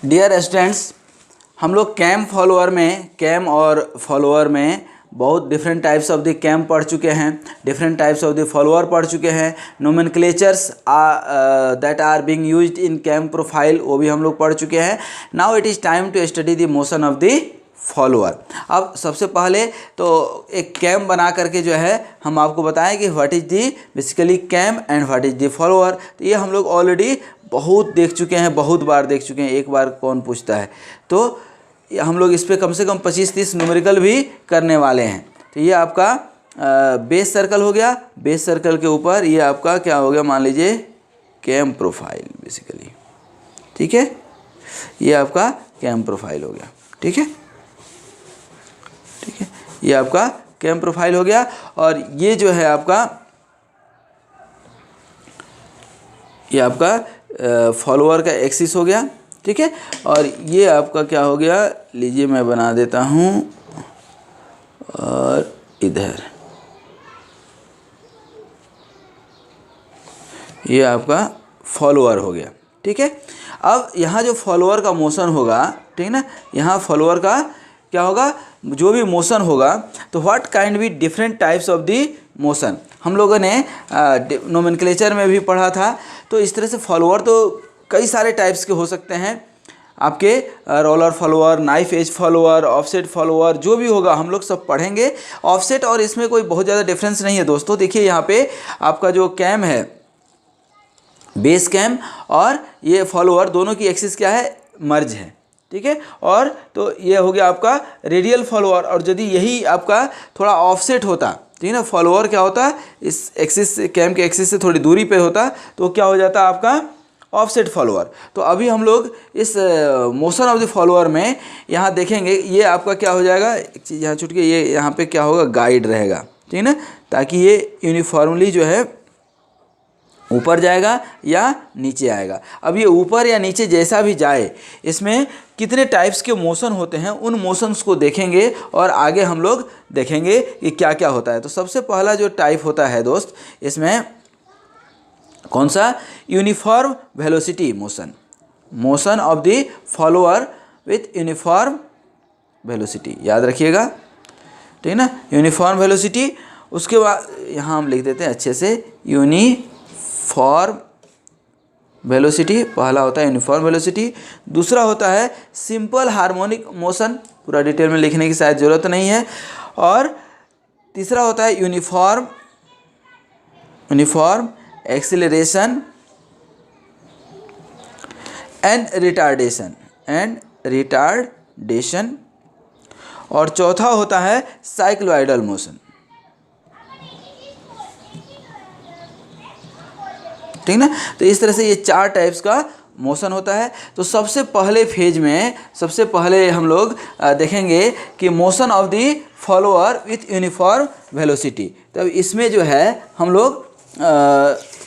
Dear students, हम लोग cam और फॉलोअर में बहुत different types of the cam पढ़ चुके हैं, different types of the follower पढ़ चुके हैं। Nomenclatures that are being used in cam profile वो भी हम लोग पढ़ चुके हैं। Now it is time to study the motion of the follower. अब सबसे पहले तो एक कैम बना करके जो है हम आपको बताएं कि what is the basically cam and what is the follower. तो ये हम लोग ऑलरेडी बहुत देख चुके हैं, बहुत बार देख चुके हैं, एक बार कौन पूछता है। तो हम लोग इस पर कम से कम 25-30 न्यूमेरिकल भी करने वाले हैं। तो ये आपका बेस सर्कल हो गया। बेस सर्कल के ऊपर ये आपका क्या हो गया, मान लीजिए कैम प्रोफाइल बेसिकली, ठीक है। ये आपका कैम प्रोफाइल हो गया, ठीक है, ठीक है। ये आपका कैम प्रोफाइल हो गया और ये जो है आपका ये आपका फॉलोअर का एक्सिस हो गया, ठीक है। और ये आपका क्या हो गया, लीजिए मैं बना देता हूँ, और इधर ये आपका फॉलोअर हो गया, ठीक है। अब यहाँ जो फॉलोअर का मोशन होगा, ठीक है ना, यहाँ फॉलोअर का क्या होगा, जो भी मोशन होगा, तो what kind be different types of the motion हम लोगों ने नोमेनक्लेचर में भी पढ़ा था। तो इस तरह से फॉलोअर तो कई सारे टाइप्स के हो सकते हैं आपके, roller follower, knife edge follower, offset follower, जो भी होगा हम लोग सब पढ़ेंगे। ऑफसेट और इसमें कोई बहुत ज़्यादा डिफरेंस नहीं है दोस्तों। देखिए यहाँ पे आपका जो कैम है, बेस कैम और ये फॉलोअर, दोनों की एक्सिस क्या है, मर्ज है, ठीक है। और तो ये हो गया आपका रेडियल फॉलोअर। और यदि यही आपका थोड़ा ऑफसेट होता, ठीक है ना, फॉलोअर क्या होता, इस एक्सिस कैम के एक्सिस से थोड़ी दूरी पे होता, तो क्या हो जाता आपका ऑफसेट फॉलोअर। तो अभी हम लोग इस मोशन ऑफ द फॉलोअर में यहाँ देखेंगे, ये आपका क्या हो जाएगा, एक चीज़ यहाँ छूट के, ये यहाँ पे क्या होगा, गाइड रहेगा, ठीक है ना, ताकि ये यूनिफॉर्मली जो है ऊपर जाएगा या नीचे आएगा। अब ये ऊपर या नीचे जैसा भी जाए, इसमें कितने टाइप्स के मोशन होते हैं, उन मोशंस को देखेंगे और आगे हम लोग देखेंगे कि क्या क्या होता है। तो सबसे पहला जो टाइप होता है दोस्त, इसमें कौन सा, uniform velocity motion, motion of the follower with uniform velocity, याद रखिएगा, ठीक है ना, यूनिफॉर्म वेलोसिटी। उसके बाद यहाँ हम लिख देते हैं अच्छे से, यूनिफॉर्म वेलोसिटी पहला होता है, यूनिफॉर्म वेलोसिटी। दूसरा होता है सिंपल हार्मोनिक मोशन, पूरा डिटेल में लिखने की शायद ज़रूरत नहीं है। और तीसरा होता है यूनिफॉर्म एक्सीलरेशन एंड रिटार्डेशन। और चौथा होता है साइक्लोइडल मोशन, ठीक ना। तो इस तरह से ये 4 टाइप्स का मोशन होता है। तो सबसे पहले फेज में सबसे पहले हम लोग देखेंगे कि motion of the follower with uniform velocity. तब इसमें जो है हम लोग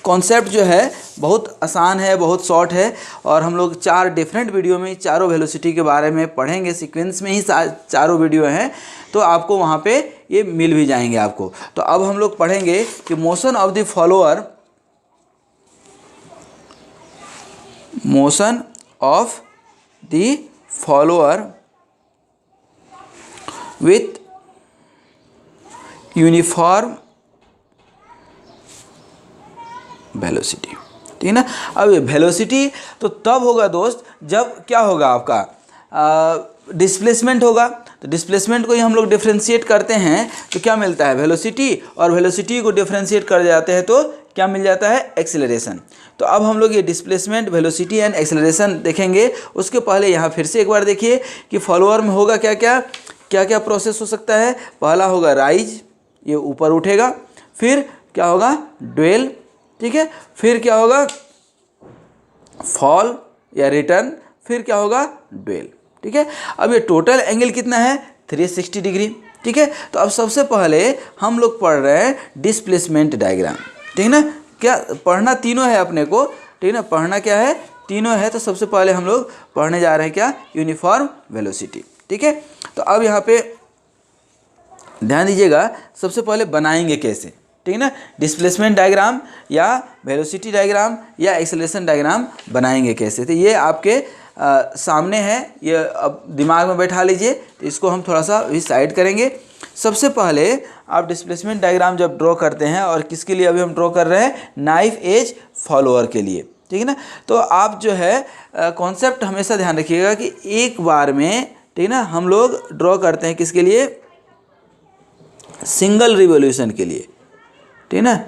कॉन्सेप्ट जो है बहुत आसान है, बहुत शॉर्ट है, और हम लोग 4 डिफरेंट वीडियो में चारों वेलोसिटी के बारे में पढ़ेंगे। सीक्वेंस में ही चारों वीडियो हैं, तो आपको वहाँ पे ये मिल भी जाएंगे आपको। तो अब हम लोग पढ़ेंगे कि motion of the follower, motion of the follower with uniform velocity, ठीक है ना। अब ये वेलोसिटी तो तब होगा दोस्त जब क्या होगा, आपका डिस्प्लेसमेंट होगा। तो डिस्प्लेसमेंट को ही हम लोग डिफ्रेंशिएट करते हैं, तो क्या मिलता है, वेलोसिटी, और वेलोसिटी को डिफ्रेंशिएट कर जाते हैं तो क्या मिल जाता है, एक्सेलरेशन। तो अब हम लोग ये डिस्प्लेसमेंट, वेलोसिटी एंड एक्सेलरेशन देखेंगे। उसके पहले यहाँ फिर से एक बार देखिए कि फॉलोअर में होगा क्या क्या प्रोसेस हो सकता है। पहला होगा राइज, ये ऊपर उठेगा, फिर क्या होगा, ड्वेल, ठीक है, फिर क्या होगा, फॉल या रिटर्न, फिर क्या होगा, ड्वेल, ठीक है। अब ये टोटल एंगल कितना है, 360 डिग्री, ठीक है। तो अब सबसे पहले हम लोग पढ़ रहे हैं डिस्प्लेसमेंट डायग्राम, ठीक है ना। क्या पढ़ना तीनों है अपने को, ठीक है ना, पढ़ना क्या है, तीनों है। तो सबसे पहले हम लोग पढ़ने जा रहे हैं क्या, यूनिफॉर्म वेलोसिटी, ठीक है। तो अब यहाँ पे ध्यान दीजिएगा, सबसे पहले बनाएंगे कैसे, ठीक है ना, डिस्प्लेसमेंट डायग्राम या वेलोसिटी डायग्राम या एक्सेलरेशन डायग्राम बनाएंगे कैसे। तो ये आपके सामने है, ये अब दिमाग में बैठा लीजिए। तो इसको हम थोड़ा सा भी साइड करेंगे। सबसे पहले आप डिस्प्लेसमेंट डायग्राम जब ड्रॉ करते हैं, और किसके लिए अभी हम ड्रॉ कर रहे हैं, नाइफ एज फॉलोअर के लिए, ठीक है ना। तो आप जो है कॉन्सेप्ट हमेशा ध्यान रखिएगा कि एक बार में, ठीक है ना, हम लोग ड्रॉ करते हैं किसके लिए, सिंगल रिवॉल्यूशन के लिए, ठीक है ना,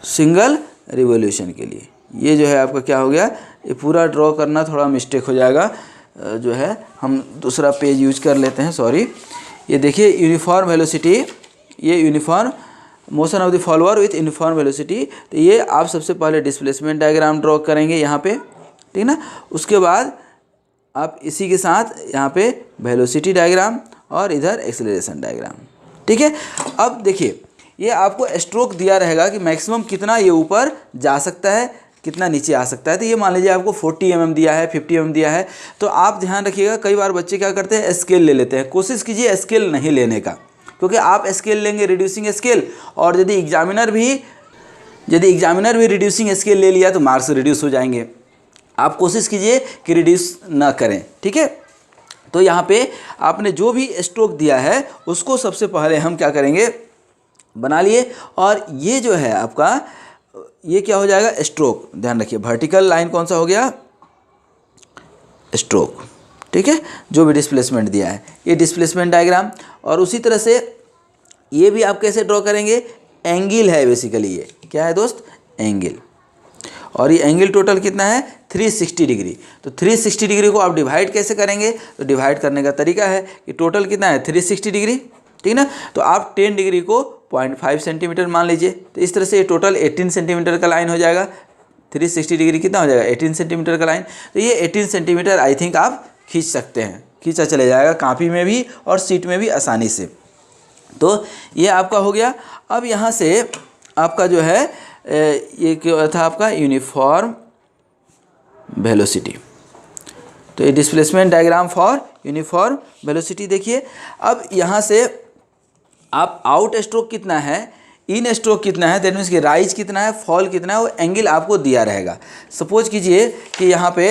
सिंगल रिवॉल्यूशन के लिए। ये जो है आपका क्या हो गया, ये पूरा ड्रॉ करना थोड़ा मिस्टेक हो जाएगा, जो है हम दूसरा पेज यूज कर लेते हैं, सॉरी। ये देखिए यूनिफॉर्म वेलोसिटी, ये uniform motion of the follower with uniform velocity. तो ये आप सबसे पहले डिस्प्लेसमेंट डायग्राम ड्रॉ करेंगे यहाँ पे, ठीक ना। उसके बाद आप इसी के साथ यहाँ पे वेलोसिटी डायग्राम और इधर एक्सेलरेशन डायग्राम, ठीक है। अब देखिए ये आपको स्ट्रोक दिया रहेगा कि मैक्सिमम कितना ये ऊपर जा सकता है, कितना नीचे आ सकता है। तो ये मान लीजिए आपको 40 mm दिया है, 50 mm दिया है। तो आप ध्यान रखिएगा, कई बार बच्चे क्या करते हैं, स्केल ले लेते हैं। कोशिश कीजिए स्केल नहीं लेने का, क्योंकि आप स्केल लेंगे रिड्यूसिंग स्केल, और यदि एग्जामिनर भी रिड्यूसिंग स्केल ले लिया तो मार्क्स रिड्यूस हो जाएंगे। आप कोशिश कीजिए कि रिड्यूस ना करें, ठीक है। तो यहाँ पे आपने जो भी स्ट्रोक दिया है उसको सबसे पहले हम क्या करेंगे, बना लिए। और ये जो है आपका, ये क्या हो जाएगा, स्ट्रोक। ध्यान रखिए वर्टिकल लाइन कौन सा हो गया, स्ट्रोक, ठीक है। जो भी डिस्प्लेसमेंट दिया है ये डिस्प्लेसमेंट डायग्राम। और उसी तरह से ये भी आप कैसे ड्रॉ करेंगे, एंगल है बेसिकली, ये क्या है दोस्त, एंगल। और ये एंगल टोटल कितना है, 360 डिग्री। तो 360 डिग्री को आप डिवाइड कैसे करेंगे, तो डिवाइड करने का तरीका है कि टोटल कितना है 360 डिग्री, ठीक ना। तो आप 10 डिग्री को 0.5 सेंटीमीटर मान लीजिए। तो इस तरह से ये टोटल 18 सेंटीमीटर का लाइन हो जाएगा। 360 डिग्री कितना हो जाएगा, 18 सेंटीमीटर का लाइन। तो ये 18 सेंटीमीटर आई थिंक आप खींच सकते हैं, खींचा चले जाएगा कॉपी में भी और सीट में भी आसानी से। तो ये आपका हो गया। अब यहाँ से आपका जो है ये क्या था आपका, यूनिफॉर्म वेलोसिटी। तो ये displacement diagram for uniform velocity. देखिए अब यहाँ से आप आउट स्ट्रोक कितना है, इन स्ट्रोक कितना है, दैट मीन्स कि राइज कितना है, फॉल कितना है, वो एंगल आपको दिया रहेगा। सपोज कीजिए कि यहाँ पे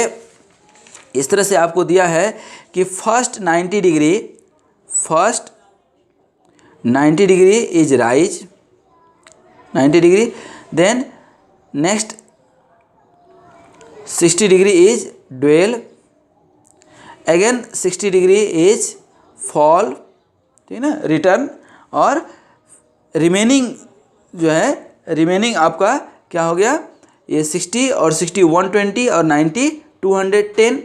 इस तरह से आपको दिया है कि first 90 degree is rise 90 degree, then next 60 degree is dwell, again 60 degree is fall, ठीक है ना, रिटर्न। और रिमेनिंग जो है, रिमेनिंग आपका क्या हो गया, ये 60 और 60 120 और 90 210,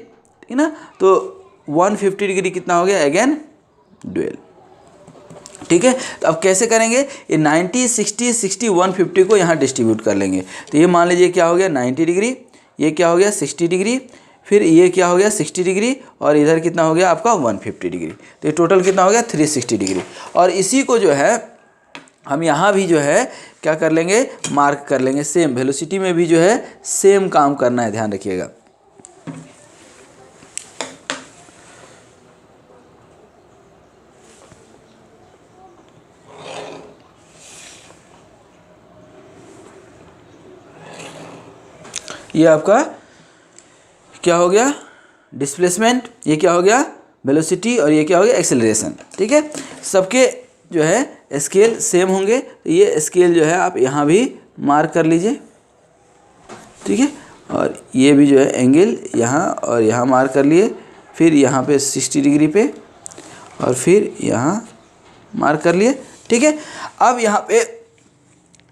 ठीक है ना। तो 150 डिग्री कितना हो गया, अगेन ड्वेल, ठीक है। तो अब कैसे करेंगे, ये 90 60 60 150 को यहाँ डिस्ट्रीब्यूट कर लेंगे। तो ये मान लीजिए क्या हो गया 90 डिग्री, ये क्या हो गया 60 डिग्री, फिर ये क्या हो गया 60 डिग्री, और इधर कितना हो गया आपका 150 डिग्री। तो ये टोटल कितना हो गया 360 डिग्री। और इसी को जो है हम यहाँ भी जो है क्या कर लेंगे, मार्क कर लेंगे। सेम वेलोसिटी में भी जो है सेम काम करना है, ध्यान रखिएगा। ये आपका क्या हो गया, डिस्प्लेसमेंट, ये क्या हो गया वेलोसिटी, और ये क्या हो गया एक्सेलरेशन, ठीक है। सबके जो है स्केल सेम होंगे। तो ये स्केल जो है आप यहाँ भी मार्क कर लीजिए, ठीक है। और ये भी जो है एंगल यहाँ और यहाँ मार्क कर लिए, फिर यहाँ पे 60 डिग्री पे, और फिर यहाँ मार्क कर लिए, ठीक है। अब यहाँ पे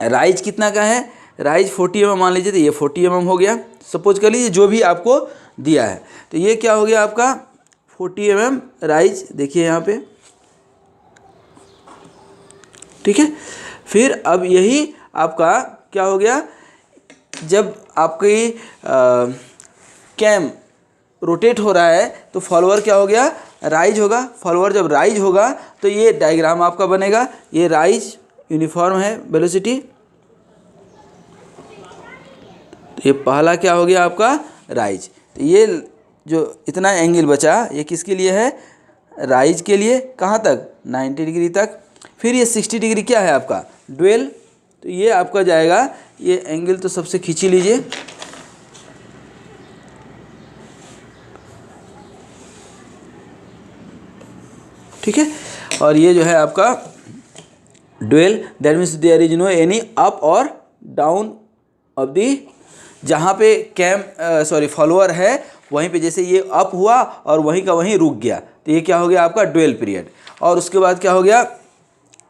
राइज कितना का है, राइज 40 mm मान लीजिए। तो ये 40 mm हो गया, सपोज कर लीजिए जो भी आपको दिया है। तो ये क्या हो गया आपका 40 mm राइज, देखिए यहाँ पे, ठीक है। फिर अब यही आपका क्या हो गया, जब आपकी कैम रोटेट हो रहा है तो फॉलोअर क्या हो गया, राइज होगा। फॉलोअर जब राइज होगा तो ये डायग्राम आपका बनेगा। ये राइज यूनिफॉर्म है वेलोसिटी, ये पहला क्या हो गया आपका राइज। तो ये जो इतना एंगल बचा ये किसके लिए है, राइज के लिए। कहाँ तक, 90 डिग्री तक। फिर ये 60 डिग्री क्या है आपका ड्वेल। तो ये आपका जाएगा, ये एंगल तो सबसे खींची लीजिए, ठीक है। और ये जो है आपका dwell, that means there is no any up और डाउन ऑफ दी, जहाँ पे फॉलोअर है वहीं पे जैसे ये अप हुआ और वहीं का वहीं रुक गया, तो ये क्या हो गया आपका ड्यूल पीरियड। और उसके बाद क्या हो गया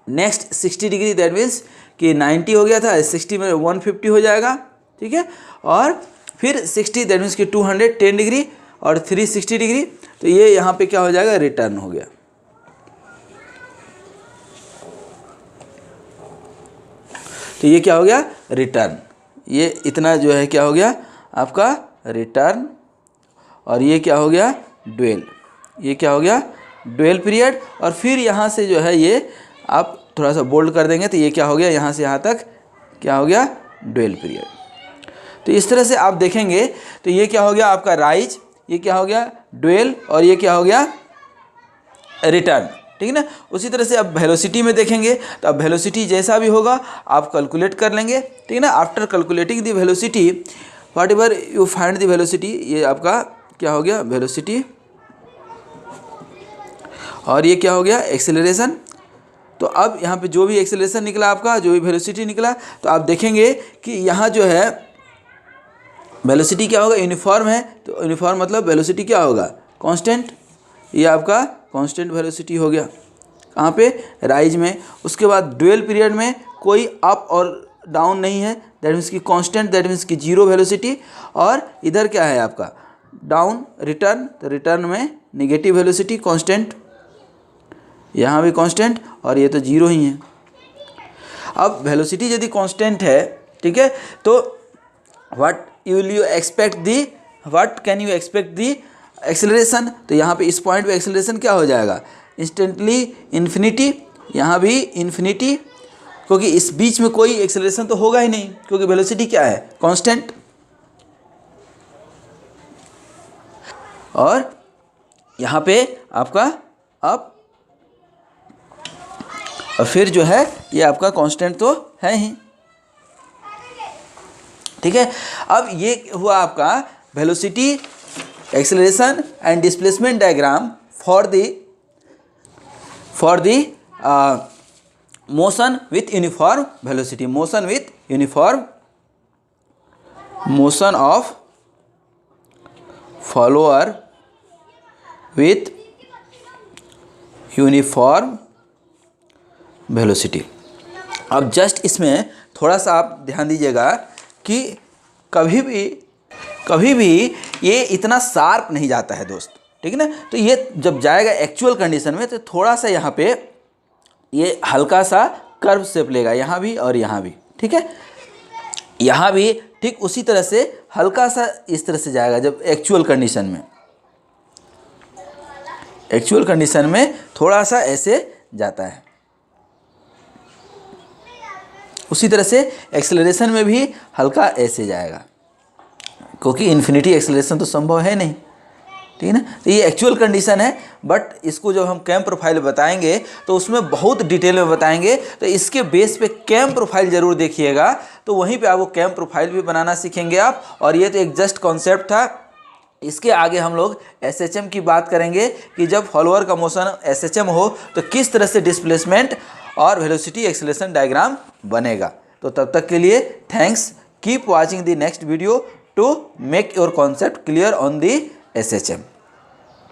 नेक्स्ट 60 डिग्री, दैट मीन्स कि 90 हो गया था, 60 में 150 हो जाएगा, ठीक है। और फिर 60 दैट मीन्स कि 210 डिग्री और 360 डिग्री, तो ये यहाँ पे क्या हो जाएगा रिटर्न हो गया। तो ये क्या हो गया रिटर्न, ये इतना जो है क्या हो गया आपका रिटर्न। और ये क्या हो गया ड्यूल, ये क्या हो गया ड्यूल पीरियड। और फिर यहाँ से जो है ये आप थोड़ा सा बोल्ड कर देंगे तो ये क्या हो गया यहाँ से यहाँ तक क्या हो गया ड्यूल पीरियड। तो इस तरह से आप देखेंगे तो ये क्या हो गया आपका राइज, ये क्या हो गया ड्यूल, और ये क्या हो गया रिटर्न, ठीक है ना। उसी तरह से अब वेलोसिटी में देखेंगे तो अब वेलोसिटी जैसा भी होगा आप कैलकुलेट कर लेंगे, ठीक है ना। After calculating the velocity what ever you find the velocity, ये आपका क्या हो गया वेलोसिटी, और ये क्या हो गया एक्सेलरेशन। तो अब यहाँ पे जो भी एक्सेलरेशन निकला आपका, जो भी वेलोसिटी निकला, तो आप देखेंगे कि यहाँ जो है वेलोसिटी क्या होगा यूनिफॉर्म है, तो यूनिफॉर्म मतलब वेलोसिटी क्या होगा कांस्टेंट, ये आपका कांस्टेंट वेलोसिटी हो गया कहाँ पे राइज में। उसके बाद ड्यूल पीरियड में कोई अप और डाउन नहीं है, दैट मीन्स कि कांस्टेंट, दैट मीन्स कि जीरो वेलोसिटी। और इधर क्या है आपका डाउन रिटर्न, तो रिटर्न में निगेटिव वेलोसिटी कांस्टेंट, यहाँ भी कांस्टेंट, और ये तो जीरो ही है। अब वेलोसिटी यदि कांस्टेंट है, ठीक है, तो what you expect the, what can you expect the acceleration, तो यहाँ पे इस पॉइंट पे एक्सेलरेशन क्या हो जाएगा इंस्टेंटली इन्फिनिटी, यहाँ भी इन्फिनिटी, क्योंकि इस बीच में कोई एक्सेलरेशन तो होगा ही नहीं क्योंकि वेलोसिटी क्या है कांस्टेंट। और यहाँ पे आपका अप, और फिर जो है ये आपका कांस्टेंट तो है ही, ठीक है। अब ये हुआ आपका velocity acceleration and displacement diagram for the motion with uniform velocity, motion with uniform, motion of follower with uniform velocity. अब जस्ट इसमें थोड़ा सा आप ध्यान दीजिएगा कि कभी भी ये इतना शार्प नहीं जाता है दोस्त, ठीक है ना। तो ये जब जाएगा एक्चुअल कंडीशन में तो थोड़ा सा यहाँ पे ये हल्का सा कर्व शेप लेगा, यहाँ भी और यहाँ भी, ठीक है। यहाँ भी ठीक उसी तरह से हल्का सा इस तरह से जाएगा जब एक्चुअल कंडीशन में, एक्चुअल कंडीशन में थोड़ा सा ऐसे जाता है। उसी तरह से एक्सेलरेशन में भी हल्का ऐसे जाएगा क्योंकि इन्फिनिटी एक्सेलरेशन तो संभव है नहीं, ठीक है ना। तो ये एक्चुअल कंडीशन है, बट इसको जब हम कैम प्रोफाइल बताएंगे तो उसमें बहुत डिटेल में बताएंगे, तो इसके बेस पे कैम प्रोफाइल ज़रूर देखिएगा, तो वहीं पे आपको कैम प्रोफाइल भी बनाना सीखेंगे आप। और ये तो एक जस्ट कॉन्सेप्ट था, इसके आगे हम लोग एसएचएम की बात करेंगे कि जब फॉलोअर का मोशन एसएचएम हो तो किस तरह से डिस्प्लेसमेंट और वेलोसिटी एक्सेलरेशन डायग्राम बनेगा। तो तब तक के लिए thanks, keep watching the next video to make your concept clear on the SHM.